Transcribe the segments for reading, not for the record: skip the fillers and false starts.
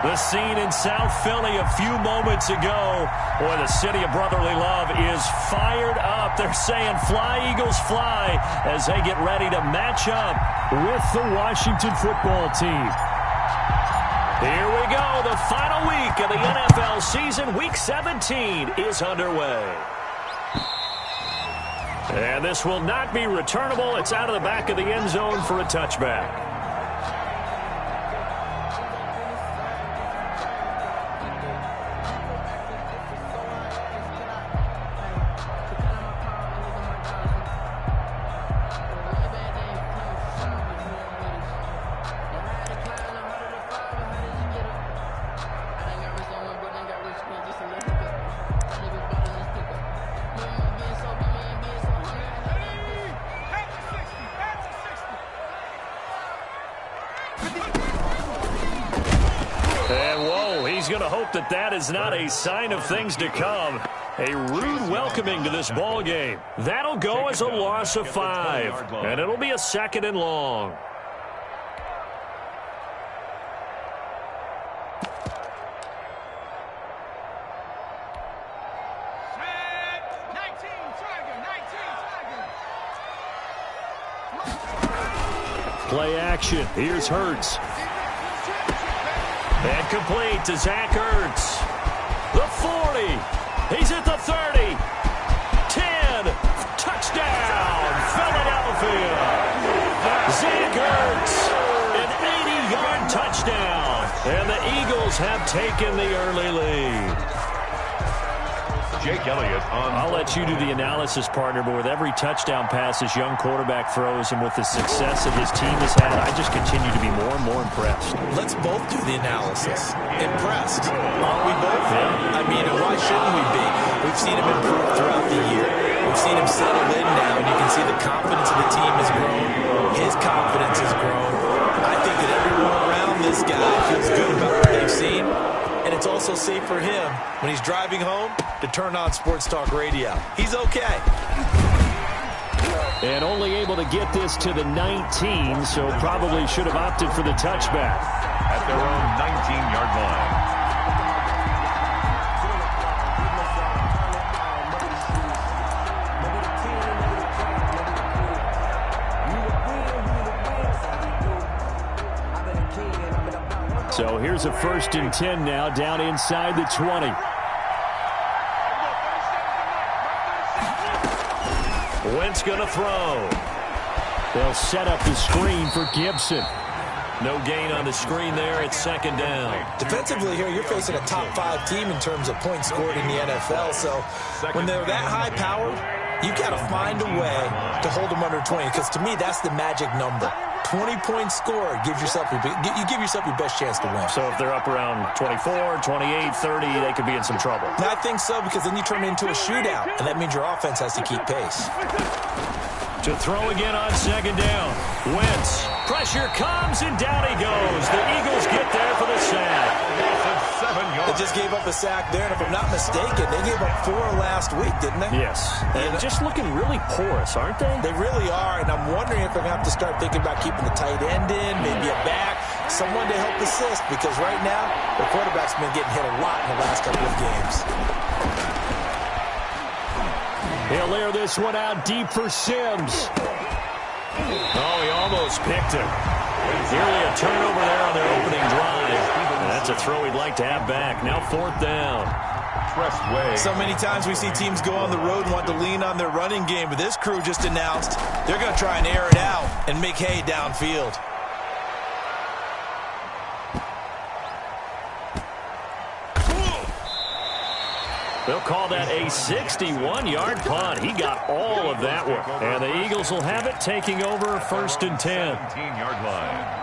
The scene in South Philly a few moments ago. Boy, the city of brotherly love is fired up. They're saying, "Fly, Eagles, fly," as they get ready to match up with the Washington football team. Here we go. The final week of the NFL season. Week 17 is underway. And this will not be returnable. It's out of the back of the end zone for a touchback. That is not a sign of things to come. A rude welcoming to this ball game. That'll go as a loss of 5, and it'll be a 2nd and long. Play action. Here's Hurts. And complete to Zach Ertz. The 40. He's at the 30. 10. Touchdown, Philadelphia. Zach Ertz. An 80-yard touchdown. And the Eagles have taken the early lead. Jake Elliott on. I'll let you do the analysis, partner, but with every touchdown pass his young quarterback throws and with the success that his team has had, I just continue to be more and more impressed. Let's both do the analysis. Impressed. Aren't we both? Yeah. I mean, why shouldn't we be? We've seen him improve throughout the year. We've seen him settle in now, and you can see the confidence of the team has grown. His confidence has grown. I think that everyone around this guy feels good about what they've seen. And it's also safe for him when he's driving home to turn on Sports Talk Radio. He's okay. And only able to get this to the 19, so probably should have opted for the touchback. At their own 19-yard line. So here's a 1st and 10 now, down inside the 20. Wentz going to throw. They'll set up the screen for Gibson. No gain on the screen there. It's 2nd down. Defensively here, you're facing a top 5 team in terms of points scored in the NFL. So when they're that high powered, you got to find a way to hold them under 20. Because to me, that's the magic number. 20 points scored, you give yourself your best chance to win. So if they're up around 24, 28, 30, they could be in some trouble. And I think so, because then you turn it into a shootout, and that means your offense has to keep pace. To throw again on 2nd down. Wentz. Pressure comes, and down he goes. The Eagles get there for the sack. They just gave up a sack there, and if I'm not mistaken, they gave up 4 last week, didn't they? Yes. And just looking really porous, aren't they? They really are, and I'm wondering if they're going to have to start thinking about keeping the tight end in, maybe a back, someone to help assist, because right now, the quarterback's been getting hit a lot in the last couple of games. He'll air this one out deep for Sims. Oh, he almost picked him. Nearly a turnover there on their opening drive. And that's a throw he'd like to have back. Now 4th down. So many times we see teams go on the road and want to lean on their running game, but this crew just announced they're going to try and air it out and make hay downfield. They'll call that a 61-yard punt. He got all of that one. And the Eagles will have it, taking over 1st and 10. 17-yard line.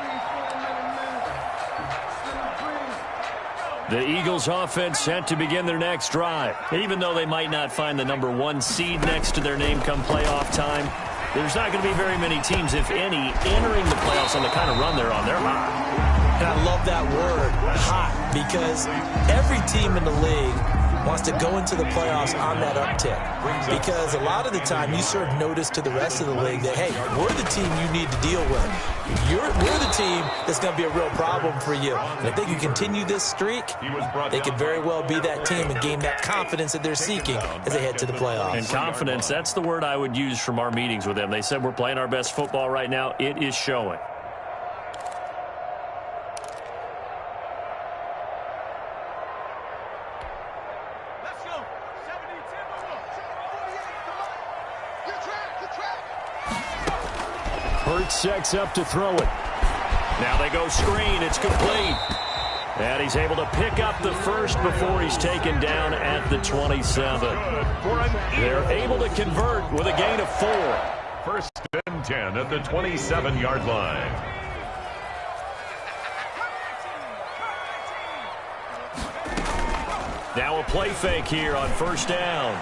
The Eagles offense set to begin their next drive. Even though they might not find the number 1 seed next to their name come playoff time, there's not going to be very many teams, if any, entering the playoffs on the kind of run they're on. They're hot. And I love that word, hot, because every team in the league wants to go into the playoffs on that uptick. Because a lot of the time you serve notice to the rest of the league that, hey, we're the team you need to deal with. We're the team that's going to be a real problem for you. And if they can continue this streak, they could very well be that team and gain that confidence that they're seeking as they head to the playoffs. And confidence, that's the word I would use from our meetings with them. They said we're playing our best football right now. It is showing. Hurts sets up to throw it. Now they go screen. It's complete. And he's able to pick up the first before he's taken down at the 27. They're able to convert with a gain of 4. First and 10 at the 27-yard line. Now a play fake here on first down.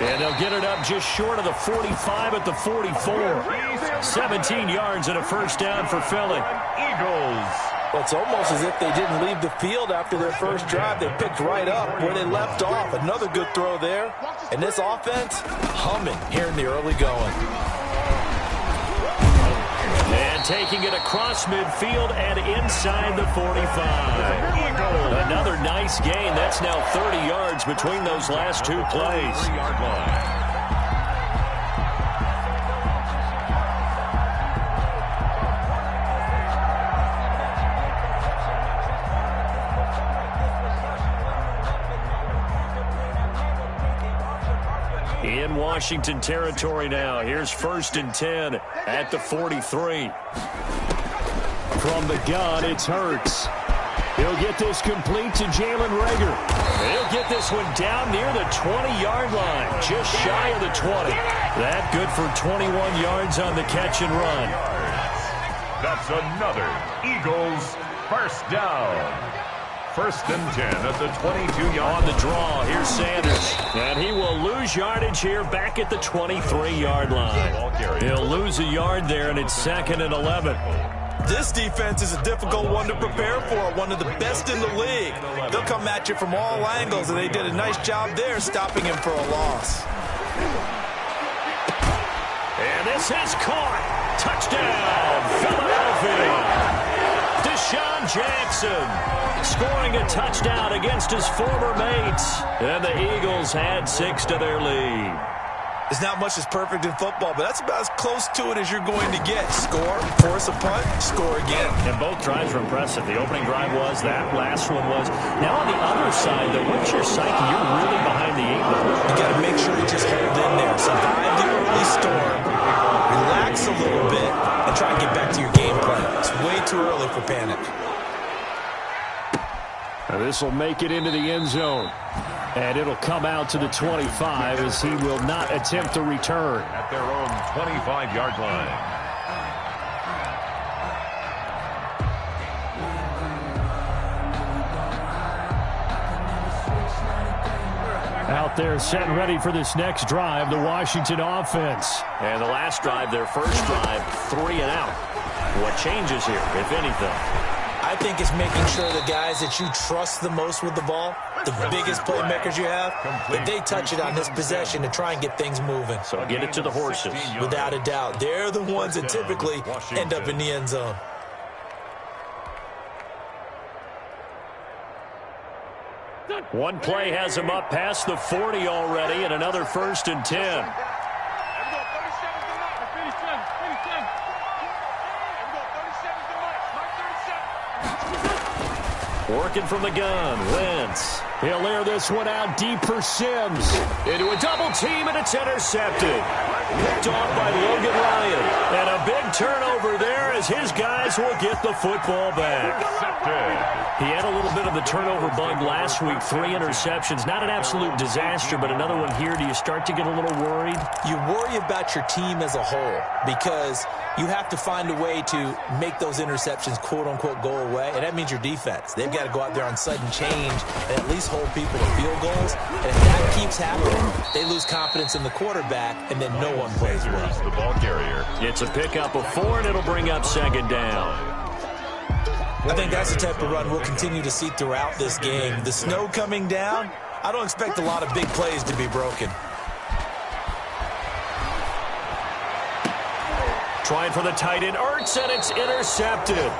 And they'll get it up just short of the 45 at the 44. 17 yards and a first down for Philly. Eagles. Well, it's almost as if they didn't leave the field after their first drive. They picked right up where they left off. Another good throw there. And this offense, humming here in the early going. And taking it across midfield and inside the 45. Another nice gain. That's now 30 yards between those last two plays. 3-yard line. In Washington territory now. Here's first and 10 at the 43. From the gun, it's Hurts. He'll get this complete to Jalen Reagor. He'll get this one down near the 20-yard line, just shy of the 20. That good for 21 yards on the catch and run. That's another Eagles first down. First and 10 at the 22-yard on the draw. Here's Sanders. And he will lose yardage here back at the 23-yard line. He'll lose a yard there, and it's second and 11. This defense is a difficult one to prepare for, one of the best in the league. They'll come at you from all angles, and they did a nice job there stopping him for a loss. And this is caught. Touchdown, Philadelphia. Deshaun Jackson scoring a touchdown against his former mates. And the Eagles had 6 to their lead. There's not much that's perfect in football, but that's about as close to it as you're going to get. Score, force a punt, score again. And both drives were impressive. The opening drive was, that last one was. Now on the other side, though, what's your psyche? You're really behind the 8 ball. You got to make sure you just hold in there. Survive the early storm, relax a little bit, and try and get back to your game plan. It's way too early for panic. Now this will make it into the end zone. And it'll come out to the 25 as he will not attempt to return. At their own 25-yard line. Out there set and ready for this next drive, the Washington offense. And the last drive, their first drive, 3 and out. What changes here, if anything? I think it's making sure the guys that you trust the most with the ball, the biggest playmakers you have, that they touch it on this possession to try and get things moving. So get it to the horses. Without a doubt. They're the ones that typically end up in the end zone. One play has him up past the 40 already, and another first and 10. Working from the gun, Wentz. He'll air this one out deep for Sims. Into a double team, and it's intercepted. Picked off by Logan Ryan. And a big turnover there as his guys will get the football back. He had a little bit of the turnover bug last week. 3 interceptions. Not an absolute disaster, but another one here. Do you start to get a little worried? You worry about your team as a whole because you have to find a way to make those interceptions, quote-unquote, go away. And that means your defense. They've got to go out there on sudden change and at least hold people to field goals. And if that keeps happening, they lose confidence in the quarterback, and then no one plays well. The ball carrier. It's a pickup of 4, and it'll bring up second down. I think that's the type of run we'll continue to see throughout this game. The snow coming down, I don't expect a lot of big plays to be broken. Trying for the tight end, Ertz, and it's intercepted.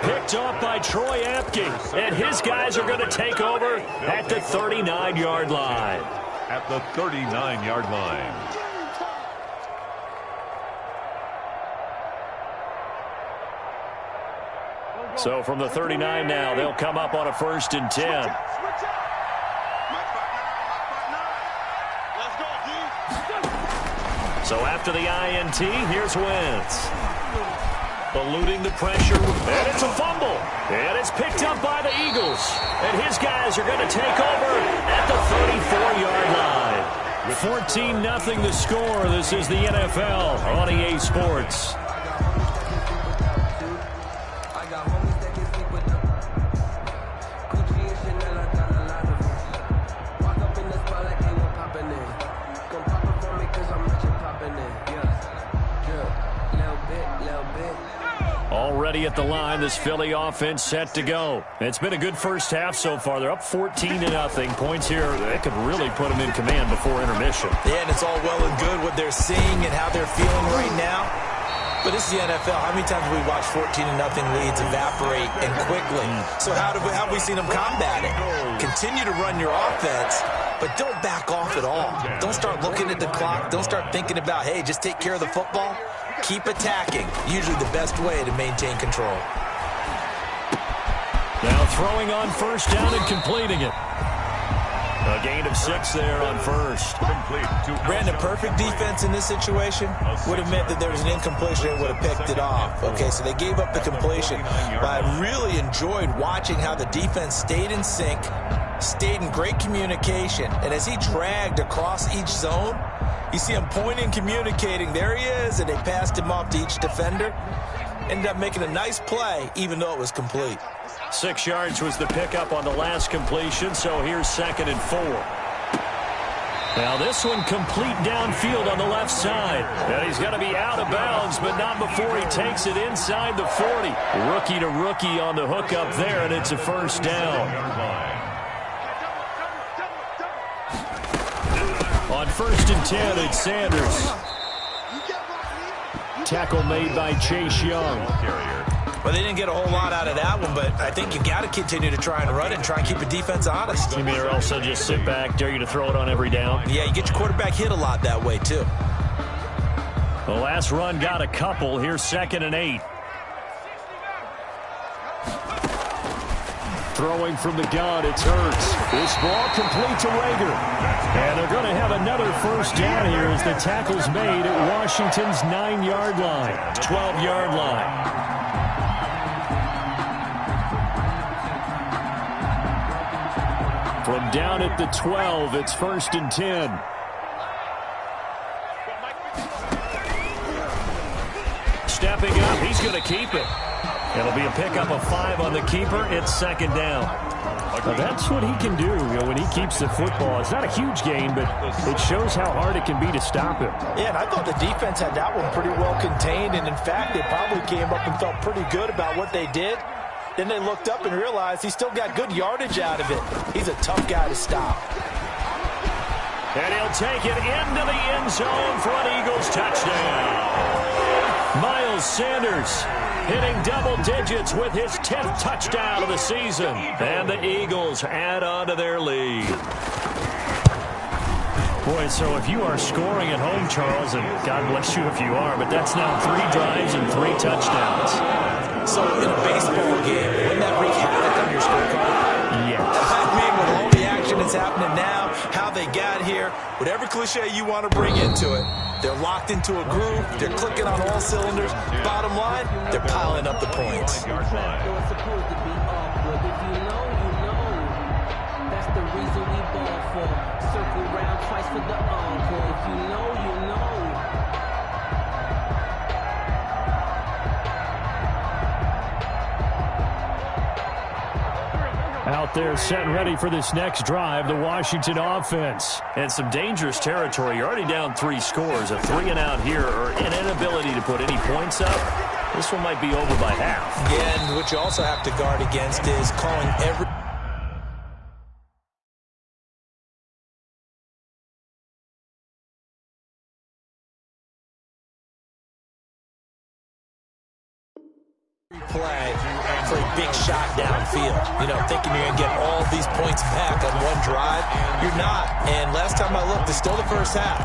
Picked off by Troy Apke, and his guys are going to take over at the 39-yard line. At the 39-yard line. So from the 39 now, they'll come up on a 1st and 10. So after the INT, here's Wentz. Eluding the pressure, and it's a fumble. And it's picked up by the Eagles. And his guys are going to take over at the 34-yard line. 14-0 the score. This is the NFL on EA Sports. Already at the line, this Philly offense set to go. It's been a good first half so far. They're up 14-0. Points here that could really put them in command before intermission. Yeah, and it's all well and good what they're seeing and how they're feeling right now. But this is the NFL. How many times have we watched 14-0 leads evaporate and quickly? So how have we seen them combat it? Continue to run your offense, but don't back off at all. Don't start looking at the clock. Don't start thinking about, hey, just take care of the football. Keep attacking. Usually the best way to maintain control. Now throwing on 1st down and completing it. A gain of 6 there on 1st. Brandon, perfect defense in this situation would have meant that there was an incompletion and would have picked it off. Okay, so they gave up the completion. But I really enjoyed watching how the defense stayed in sync, stayed in great communication, and as he dragged across each zone, you see him pointing, communicating. There he is, and they passed him off to each defender. Ended up making a nice play, even though it was complete. 6 yards was the pickup on the last completion, so here's 2nd and 4. Now this one complete downfield on the left side. And he's going to be out of bounds, but not before he takes it inside the 40. Rookie to rookie on the hook up there, and it's a 1st down. On 1st and 10, it's Sanders. Tackle made by Chase Young. Well, they didn't get a whole lot out of that one, but I think you got to continue to try and run it and try and keep the defense honest. You mean or also just sit back, dare you to throw it on every down? Yeah, you get your quarterback hit a lot that way, too. The last run got a couple. Here's 2nd and 8. Throwing from the gun, it's Hurts. This ball complete to Rager. And they're going to have another 1st down here as the tackle's made at Washington's 9-yard line, 12-yard line. From down at the 12, it's 1st and 10. Stepping up, he's going to keep it. It'll be a pickup of 5 on the keeper. It's 2nd down. Well, that's what he can do, when he keeps the football. It's not a huge gain, but it shows how hard it can be to stop him. Yeah, and I thought the defense had that one pretty well contained, and in fact, they probably came up and felt pretty good about what they did. Then they looked up and realized he still got good yardage out of it. He's a tough guy to stop. And he'll take it into the end zone for an Eagles touchdown. Miles Sanders hitting double digits with his 10th touchdown of the season. And the Eagles add on to their lead. Boy, so if you are scoring at home, Charles, and God bless you if you are, but that's now 3 drives and 3 touchdowns. So in a baseball game, wouldn't that wreak havoc on your scorecard? Yes. I mean, with all the action that's happening now, how they got here, whatever cliche you want to bring into it, they're locked into a groove, they're clicking on all cylinders. Bottom line, they're piling up the points. That's the reason we ball for. Circle round twice for the encore. If you know, you know. Out there set and ready for this next drive, the Washington offense. And some dangerous territory. You're already down 3 scores. A 3-and-out here or an inability to put any points up. This one might be over by half. Yeah, and what you also have to guard against is calling every play for a big shot downfield. You know, thinking you're going to get all these points back on one drive. You're not. And last time I looked, it's still the first half.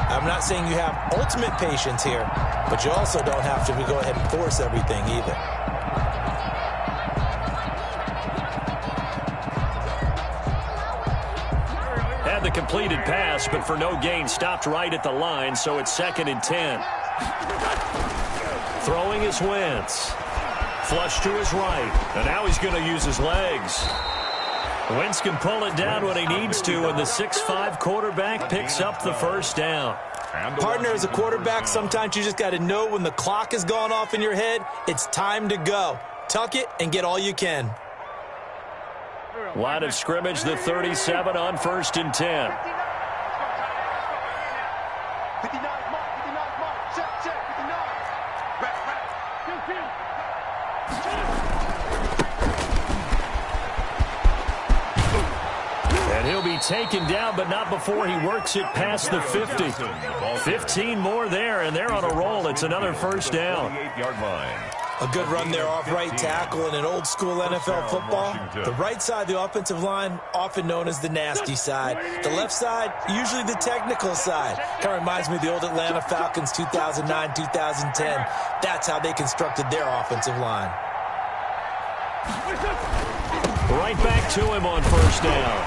I'm not saying you have ultimate patience here, but you also don't have to go ahead and force everything either. Had the completed pass, but for no gain, stopped right at the line, so it's 2nd and 10. Throwing is Wentz. Flush to his right, and now he's going to use his legs. Wentz can pull it down when he needs to, and the 6'5" quarterback picks up the first down. Partner, as a quarterback, sometimes you just got to know when the clock has gone off in your head, it's time to go. Tuck it and get all you can. Line of scrimmage, the 37 on 1st and 10. And he'll be taken down, but not before he works it past the 50. 15 more there, and they're on a roll. It's another first down. A good run there off right tackle in an old-school NFL football. The right side, the offensive line, often known as the nasty side. The left side, usually the technical side. Kind of reminds me of the old Atlanta Falcons 2009, 2010. That's how they constructed their offensive line. Right back to him on first down.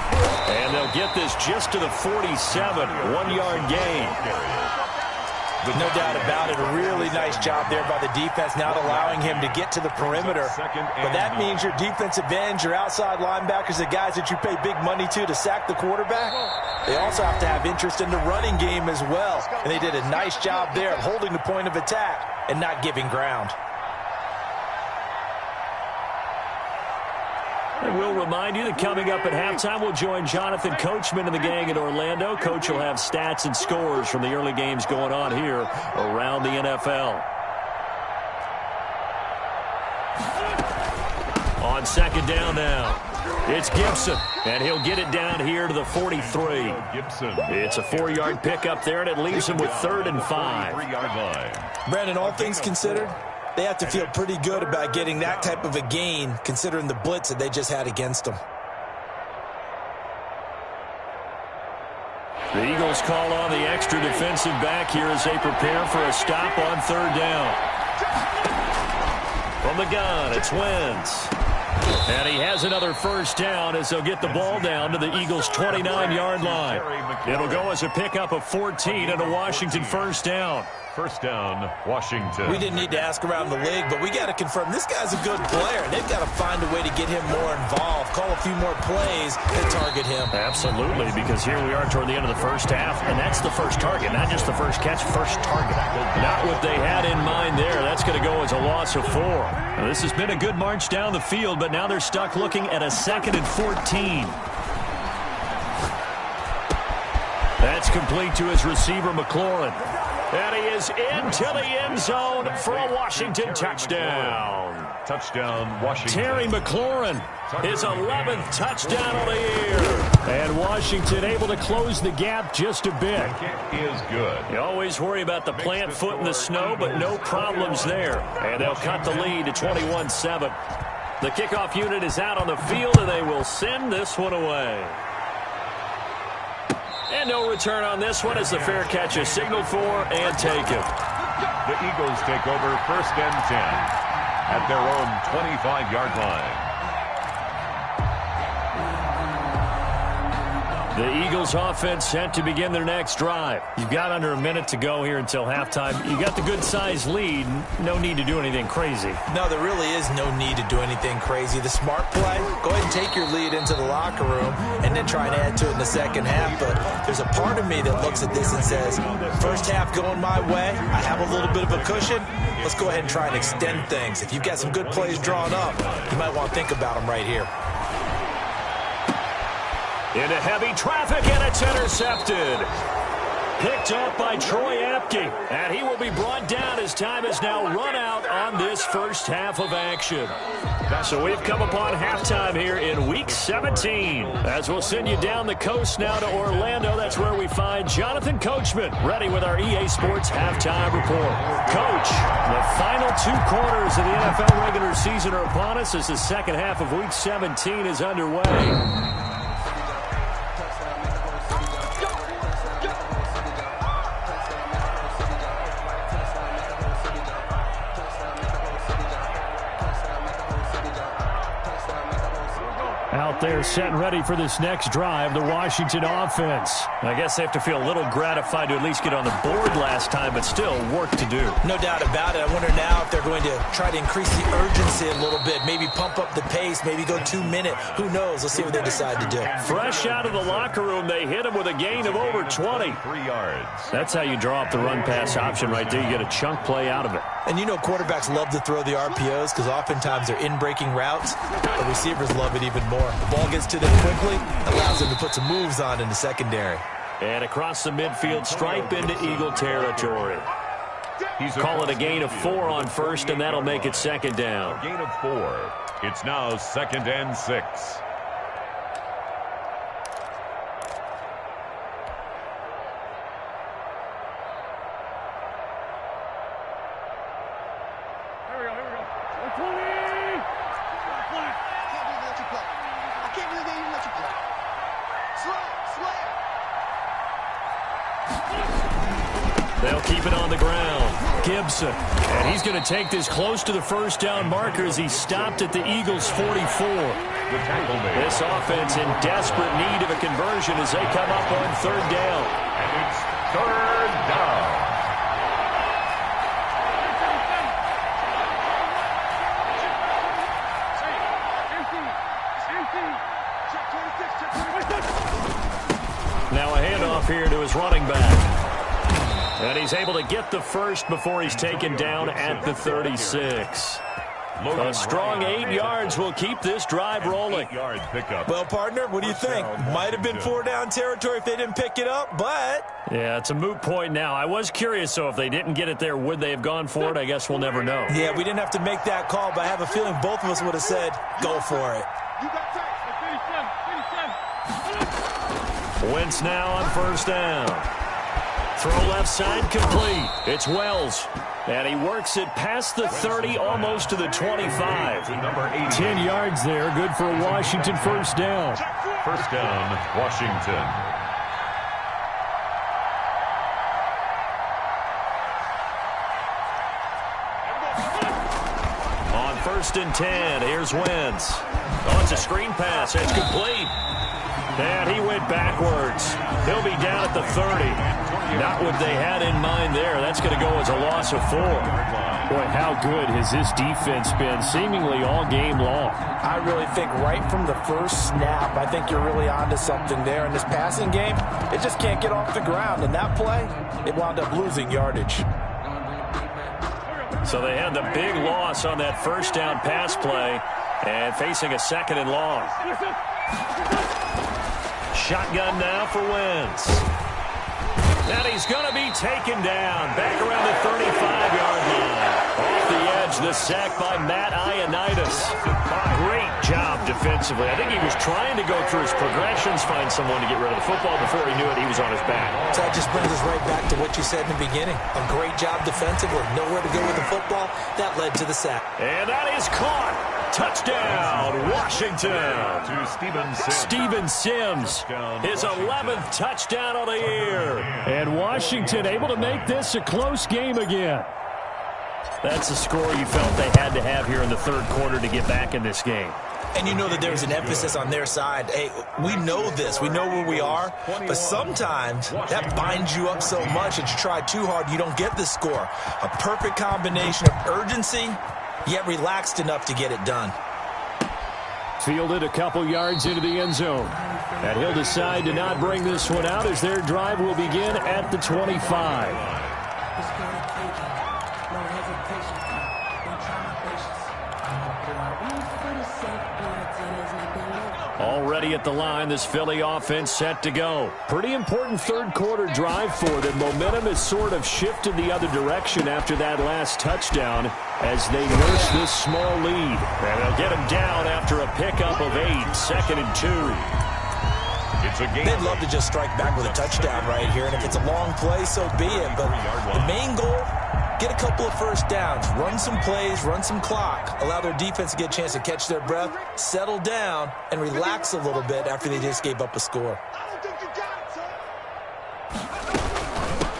And they'll get this just to the 47, 1-yard gain. No doubt about it. A really nice job there by the defense, not allowing him to get to the perimeter. But that means your defensive ends, your outside linebackers, the guys that you pay big money to sack the quarterback, they also have to have interest in the running game as well. And they did a nice job there of holding the point of attack and not giving ground. And we'll remind you that coming up at halftime, we'll join Jonathan Coachman and the gang in Orlando. Coach will have stats and scores from the early games going on here around the NFL. On 2nd down now, it's Gibson, and he'll get it down here to the 43. It's a 4-yard pickup there, and it leaves him with 3rd and 5. Brandon, all things considered, they have to feel pretty good about getting that type of a gain, considering the blitz that they just had against them. The Eagles call on the extra defensive back here as they prepare for a stop on 3rd down. From the gun, it's Wentz. And he has another first down as they'll get the ball down to the Eagles' 29-yard line. It'll go as a pickup of 14 and a Washington first down. First down, Washington. We didn't need to ask around the league, but we got to confirm this guy's a good player. They've got to find a way to get him more involved, call a few more plays that target him. Absolutely, because here we are toward the end of the first half, and that's the first target, not just the first catch, first target. Not what they had in mind there. That's going to go as a loss of 4. Now, this has been a good march down the field, but now they're stuck looking at a 2nd and 14. That's complete to his receiver, McLaurin. And he is into the end zone for a Washington touchdown. Touchdown, Washington. Terry McLaurin, his 11th touchdown of the year. And Washington able to close the gap just a bit. Kick is good. You always worry about the plant foot in the snow, but no problems there. And they'll cut the lead to 21-7. The kickoff unit is out on the field, and they will send this one away. And no return on this one as the fair catch is signaled for and taken. The Eagles take over 1st and 10 at their own 25-yard line. The Eagles offense set to begin their next drive. You've got under a minute to go here until halftime. You got the good-sized lead. No need to do anything crazy. No, there really is no need to do anything crazy. The smart play, go ahead and take your lead into the locker room and then try and add to it in the second half. But there's a part of me that looks at this and says, first half going my way, I have a little bit of a cushion. Let's go ahead and try and extend things. If you've got some good plays drawn up, you might want to think about them right here. Into heavy traffic, and it's intercepted. picked up by Troy Apke. And he will be brought down as time is now run out on this first half of action. So we've come upon halftime here in Week 17. As we'll send you down the coast now to Orlando. That's where we find Jonathan Coachman ready with our EA Sports Halftime Report. Coach, the final 2 quarters of the NFL regular season are upon us as the second half of Week 17 is underway. Out there set and ready for this next drive, the Washington offense. I guess they have to feel a little gratified to at least get on the board last time, but still work to do. No doubt about it. I wonder now if they're going to try to increase the urgency a little bit, maybe pump up the pace, maybe go 2 minute. Who knows? Let's see what they decide to do. Fresh out of the locker room, they hit him with a gain of over 20. 3 yards. That's how you draw up the run-pass option right there. You get a chunk play out of it. And you know quarterbacks love to throw the RPOs because oftentimes they're in-breaking routes. The receivers love it even more. The ball gets to them quickly, allows them to put some moves on in the secondary. And across the midfield, stripe into Eagle territory. Call it a gain of 4 on first, and that'll make it second down. Gain of 4. It's now 2nd and 6. They'll keep it on the ground. Gibson. And he's going to take this close to the first down marker as he stopped at the Eagles' 44. This offense in desperate need of a conversion as they come up on 3rd down. And it's 3rd down. Now a handoff here to his running back. And he's able to get the first before he's taken down at the 36. A strong 8 yards will keep this drive rolling. Well, partner, what do you think? Might have been 4 down territory if they didn't pick it up, but... Yeah, it's a moot point now. I was curious, so if they didn't get it there, would they have gone for it? I guess we'll never know. Yeah, we didn't have to make that call, but I have a feeling both of us would have said, go for it. Wentz now on 1st down. Throw left side complete. It's Wells. And he works it past the 30, almost to the 25. 10 yards there. Good for a Washington 1st down. 1st down, Washington. On 1st and 10, here's Wentz. Oh, it's a screen pass. It's complete. And he went backwards. He'll be down at the 30. Not what they had in mind there. That's going to go as a loss of 4. Boy, how good has this defense been seemingly all game long? I really think right from the first snap, I think you're really onto something there. In this passing game, it just can't get off the ground. And that play, it wound up losing yardage. So they had the big loss on that 1st down pass play and facing a 2nd and long. Shotgun now for Wentz. And he's going to be taken down back around the 35-yard line. Off the edge, the sack by Matt Ioannidis. Great job defensively. I think he was trying to go through his progressions, find someone to get rid of the football. Before he knew it, he was on his back. So that just brings us right back to what you said in the beginning. A great job defensively. Nowhere to go with the football. That led to the sack. And that is caught. Touchdown, Washington. To Steven Sims, his 11th touchdown of the year. And Washington able to make this a close game again. That's the score you felt they had to have here in the 3rd quarter to get back in this game. And you know that there's an emphasis on their side. Hey, we know this. We know where we are. But sometimes that binds you up so much that you try too hard, you don't get the score. A perfect combination of urgency, yet relaxed enough to get it done. Fielded a couple yards into the end zone. And he'll decide to not bring this one out as their drive will begin at the 25. Already ready at the line. This Philly offense set to go. Pretty important third quarter drive for them. Momentum has sort of shifted the other direction after that last touchdown as they nurse this small lead. And they'll get him down after a pickup of 8, 2nd and 2. They'd love to just strike back with a touchdown right here, and if it's a long play, so be it. But the main goal, get a couple of first downs, run some plays, run some clock, allow their defense to get a chance to catch their breath, settle down, and relax a little bit after they just gave up a score.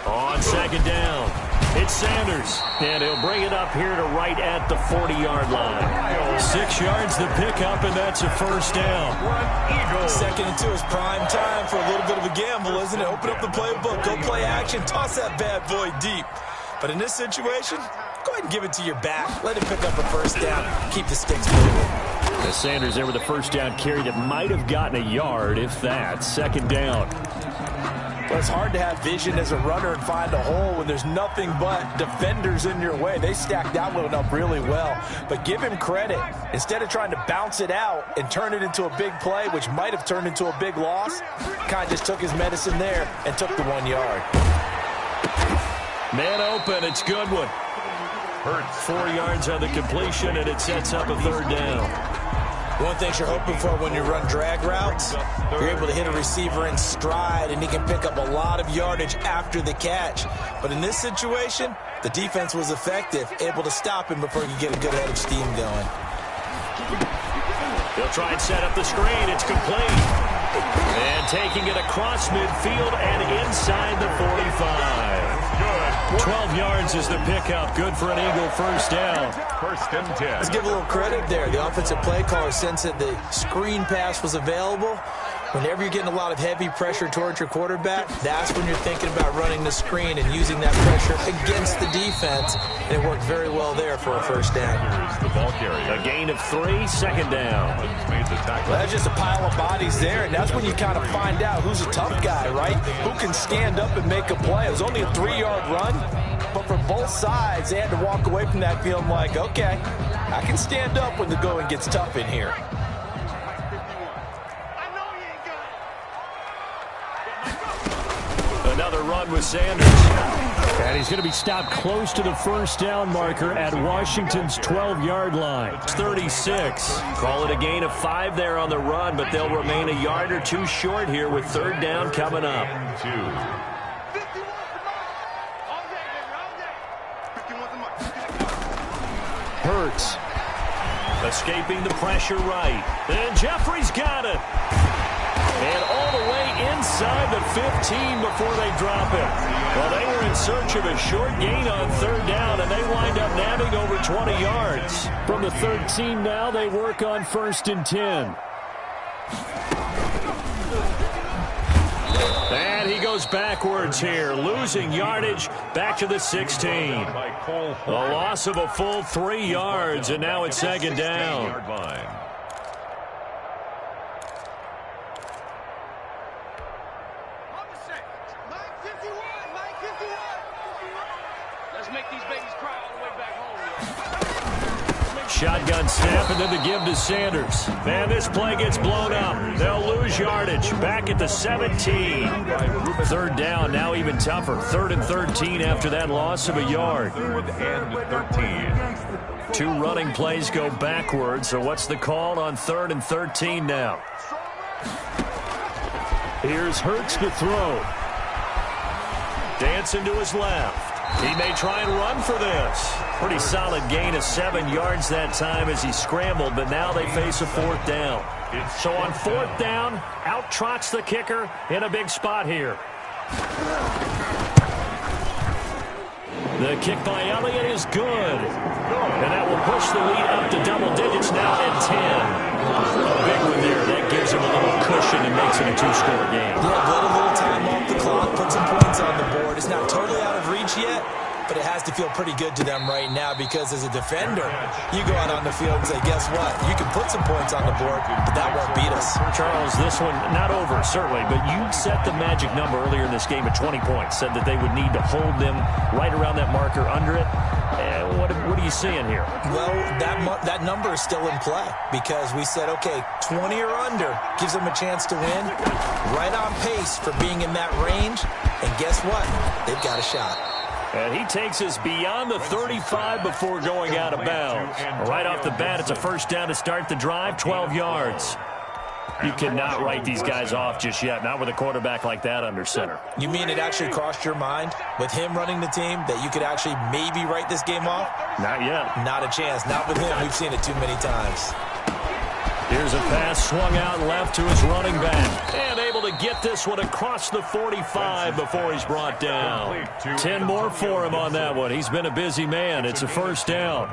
On 2nd down, it's Sanders, and he'll bring it up here to right at the 40-yard line. 6 yards the pickup, and that's a first down. 2nd and 2 is prime time for a little bit of a gamble, isn't it? Open up the playbook, go play action, toss that bad boy deep. But in this situation, go ahead and give it to your back. Let him pick up a first down. Keep the sticks moving. Sanders there with a first down carry that might have gotten a yard, if that. 2nd down. Well, it's hard to have vision as a runner and find a hole when there's nothing but defenders in your way. They stacked that one up really well. But give him credit. Instead of trying to bounce it out and turn it into a big play, which might have turned into a big loss, kind of just took his medicine there and took the 1 yard. Man open, it's Goodwin. 4 yards on the completion, and it sets up a 3rd down. One thing you're hoping for when you run drag routes, you're able to hit a receiver in stride, and he can pick up a lot of yardage after the catch. But in this situation, the defense was effective, able to stop him before he could get a good head of steam going. He'll try and set up the screen. It's complete. And taking it across midfield and inside the 45. 12 yards is the pickup. Good for an Eagle first down. 1st and 10. Let's give a little credit there. The offensive play caller sensed that the screen pass was available. Whenever you're getting a lot of heavy pressure towards your quarterback, that's when you're thinking about running the screen and using that pressure against the defense. And it worked very well there for a first down. The ball carrier. A gain of 3, 2nd down. Made the tackle. Well, that's just a pile of bodies there, and that's when you kind of find out who's a tough guy, right? Who can stand up and make a play. It was only a 3-yard run, but for both sides, they had to walk away from that feeling like, okay, I can stand up when the going gets tough in here. Another run with Sanders. And he's going to be stopped close to the first down marker at Washington's 12-yard line. It's 36. Call it a gain of 5 there on the run, but they'll remain a yard or 2 short here with 3rd down coming up. Hurts. Escaping the pressure right. And Jeffrey's got it. And all the way inside the 15 before they drop it. Well, they were in search of a short gain on 3rd down, and they wind up nabbing over 20 yards. From the 13 now, they work on 1st and 10. And he goes backwards here, losing yardage back to the 16. A loss of a full 3 yards, and now it's 2nd down. Shotgun snap, and then the give to Sanders. Man, this play gets blown up. They'll lose yardage. Back at the 17. 3rd down, now even tougher. 3rd and 13 after that loss of a yard. 3rd and 13. 2 running plays go backwards. So what's the call on 3rd and 13 now? Here's Hurts to throw. Dancing to his left. He may try and run for this. Pretty solid gain of 7 yards that time as he scrambled, but now they face a 4th down. So on 4th down, out trots the kicker in a big spot here. The kick by Elliott is good. And that will push the lead up to double digits now at 10. A big one there. That gives him a little cushion and makes it a 2-score game. Yeah, let a little time off the clock, put some points on the board. It's not totally out of reach yet, but it has to feel pretty good to them right now because as a defender, you go out on the field and say, guess what? You can put some points on the board, but that won't beat us. Charles, this one not over, certainly, but you set the magic number earlier in this game at 20 points, said that they would need to hold them right around that marker under it. What are you seeing here? Well, that number is still in play because we said, okay, 20 or under gives them a chance to win. Right on pace for being in that range. And guess what? They've got a shot. And he takes us beyond the 35 before going out of bounds. Right off the bat, it's a first down to start the drive, 12 yards. You cannot write these guys off just yet, not with a quarterback like that under center. You mean it actually crossed your mind with him running the team that you could actually maybe write this game off? Not yet. Not a chance. Not with him. We've seen it too many times. Here's a pass swung out left to his running back. And able to get this one across the 45 before he's brought down. 10 more for him on that one. He's been a busy man. It's a first down.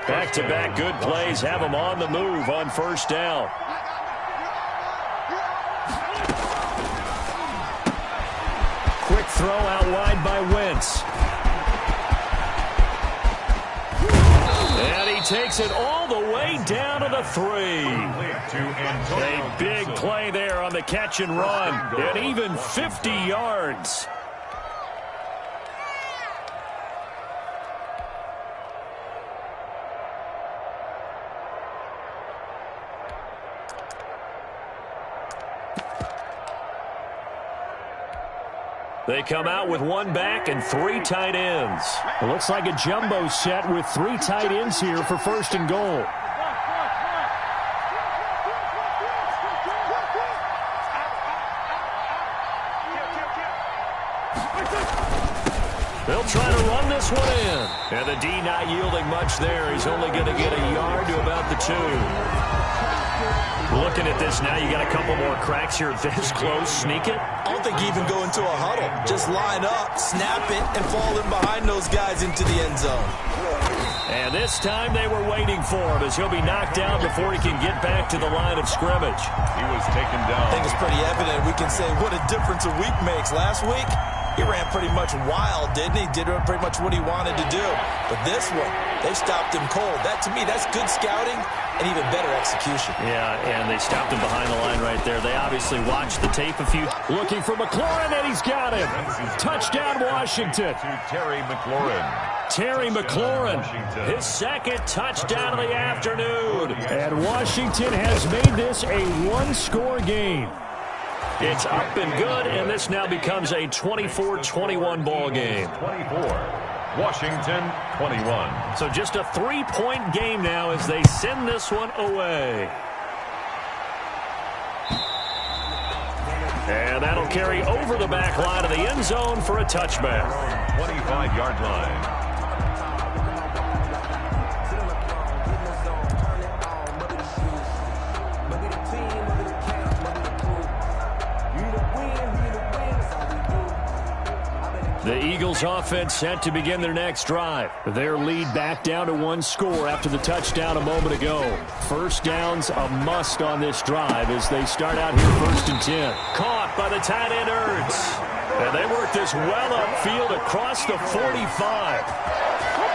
Back-to-back good plays have him on the move on first down. Quick throw out wide by Wentz. And he takes it all the way down to the 3. A big play there on the catch and run. And even 50 yards. They come out with one back and 3 tight ends. It looks like a jumbo set with 3 tight ends here for first and goal. They'll try to run this one in. And the D not yielding much there. He's only going to get a yard to about the 2. Looking at this now, you got a couple more cracks here. This close, sneak it. I don't think you even go into a huddle. Just line up, snap it, and fall in behind those guys into the end zone. And this time they were waiting for him as he'll be knocked down before he can get back to the line of scrimmage. He was taken down. I think it's pretty evident. We can say what a difference a week makes. Last week, he ran pretty much wild, didn't he? Did pretty much what he wanted to do. But this one, they stopped him cold. That, to me, that's good scouting and even better execution. Yeah, and they stopped him behind the line right there. They obviously watched the tape a few. Looking for McLaurin, and he's got him. Touchdown, Washington. To Terry McLaurin. Terry McLaurin, his second touchdown of the afternoon. And Washington has made this a one-score game. It's up and good, and this now becomes a 24-21 ball game. 24. Washington, 21. So just a 3-point game now as they send this one away. And that'll carry over the back line of the end zone for a touchback. 25-yard line. The Eagles offense set to begin their next drive. Their lead back down to 1 score after the touchdown a moment ago. First down's a must on this drive as they start out here 1st and 10. Caught by the tight end Ertz. And they work this well upfield across the 45.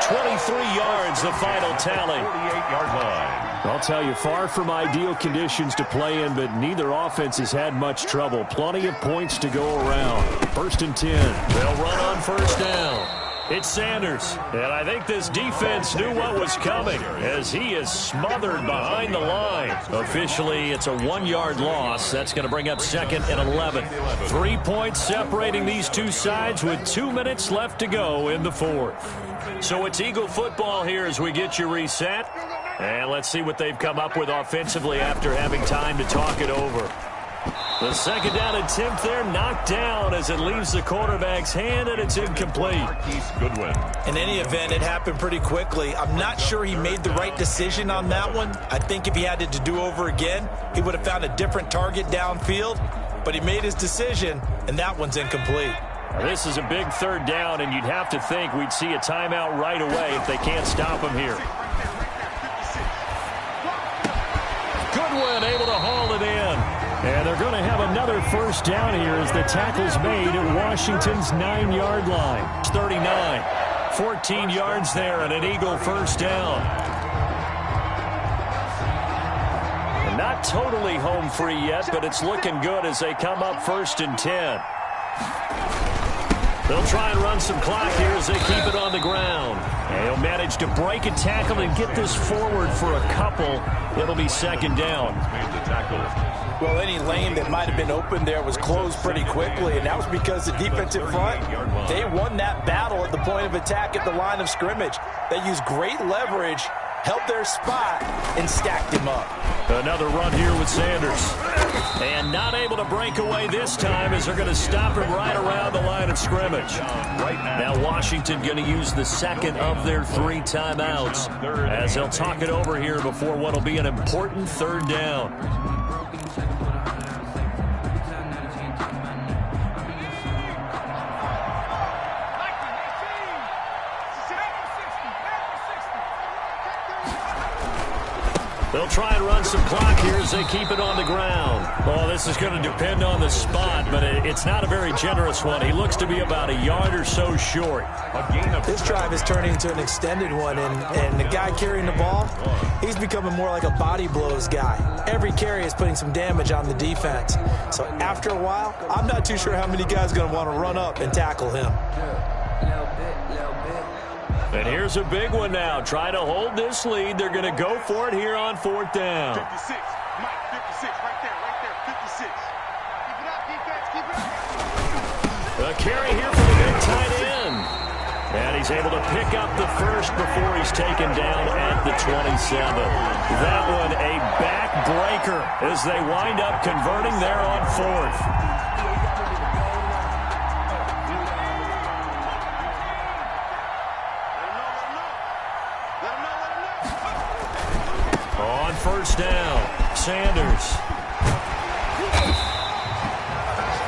23 yards the final tally. 48-yard line. I'll tell you, far from ideal conditions to play in, but neither offense has had much trouble. Plenty of points to go around. 1st and 10. They'll run on first down. It's Sanders, and I think this defense knew what was coming as he is smothered behind the line. Officially, it's a 1-yard loss. That's going to bring up 2nd and 11. 3 points separating these two sides with 2 minutes left to go in the 4th. So it's Eagle football here as we get you reset. And let's see what they've come up with offensively after having time to talk it over. The second down attempt there knocked down as it leaves the quarterback's hand, and it's incomplete. Goodwin. In any event, it happened pretty quickly. I'm not sure he made the right decision on that one. I think if he had to do over again, he would have found a different target downfield. But he made his decision, and that one's incomplete. This is a big 3rd down, and you'd have to think we'd see a timeout right away if they can't stop him here. Goodwin able to haul it in. And they're going to have another first down here as the tackle's made at Washington's 9-yard line. 39. 14 yards there and an Eagle first down. And not totally home free yet, but it's looking good as they come up 1st and 10. They'll try and run some clock here as they keep it on the ground. And he'll manage to break a tackle and get this forward for a couple. It'll be second down. Well, any lane that might have been open there was closed pretty quickly, and that was because the defensive front, they won that battle at the point of attack at the line of scrimmage. They used great leverage, held their spot, and stacked him up. Another run here with Sanders. And not able to break away this time as they're going to stop him right around the line of scrimmage. Now Washington going to use the second of their 3 timeouts as they'll talk it over here before what will be an important third down. They'll try and run some clock here as they keep it on the ground. Well, this is going to depend on the spot, but it's not a very generous one. He looks to be about a yard or so short. This drive is turning into an extended one, and the guy carrying the ball, he's becoming more like a body blows guy. Every carry is putting some damage on the defense. So after a while, I'm not too sure how many guys are going to want to run up and tackle him. And here's a big one now. Trying to hold this lead. They're going to go for it here on 4th down. 56. Mike, 56. Right there. 56. Keep it up, defense. Keep it up. A carry here for the big tight end. And he's able to pick up the first before he's taken down at the 27. That one a backbreaker as they wind up converting there on 4th. First down, Sanders.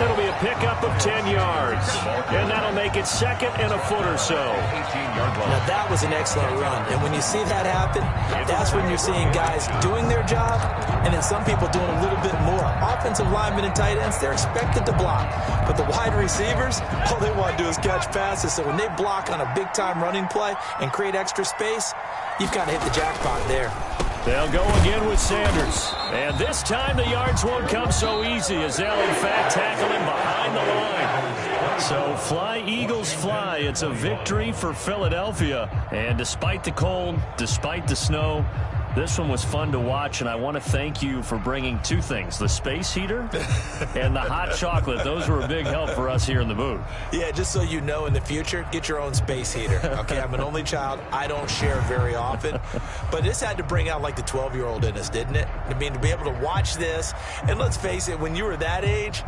It'll be a pickup of 10 yards, and that'll make it second and a foot or so. Now, that was an excellent run, and when you see that happen, that's when you're seeing guys doing their job, and then some people doing a little bit more. Offensive linemen and tight ends, they're expected to block, but the wide receivers, all they want to do is catch passes, so when they block on a big-time running play and create extra space, you've got to hit the jackpot there. They'll go again with Sanders. And this time the yards won't come so easy as they'll, in fact, tackle him behind the line. So fly, Eagles, fly. It's a victory for Philadelphia. And despite the cold, despite the snow, this one was fun to watch, and I want to thank you for bringing 2 things, the space heater and the hot chocolate. Those were a big help for us here in the booth. Yeah, just so you know, in the future, get your own space heater. Okay, I'm an only child. I don't share very often. But this had to bring out, like, the 12-year-old in us, didn't it? I mean, to be able to watch this, and let's face it, when you were that age,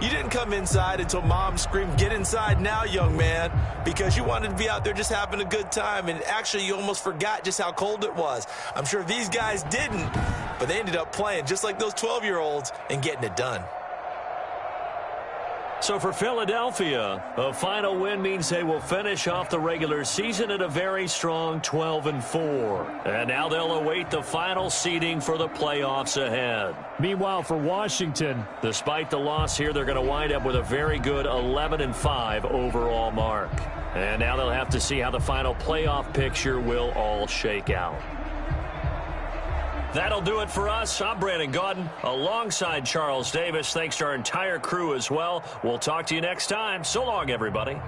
you didn't come inside until Mom screamed, "Get inside now, young man," because you wanted to be out there just having a good time, and actually you almost forgot just how cold it was. I'm sure these guys didn't, but they ended up playing just like those 12-year-olds and getting it done. So for Philadelphia, a final win means they will finish off the regular season at a very strong 12-4. And now they'll await the final seeding for the playoffs ahead. Meanwhile, for Washington, despite the loss here, they're going to wind up with a very good 11-5 overall mark. And now they'll have to see how the final playoff picture will all shake out. That'll do it for us. I'm Brandon Gaudin alongside Charles Davis. Thanks to our entire crew as well. We'll talk to you next time. So long, everybody.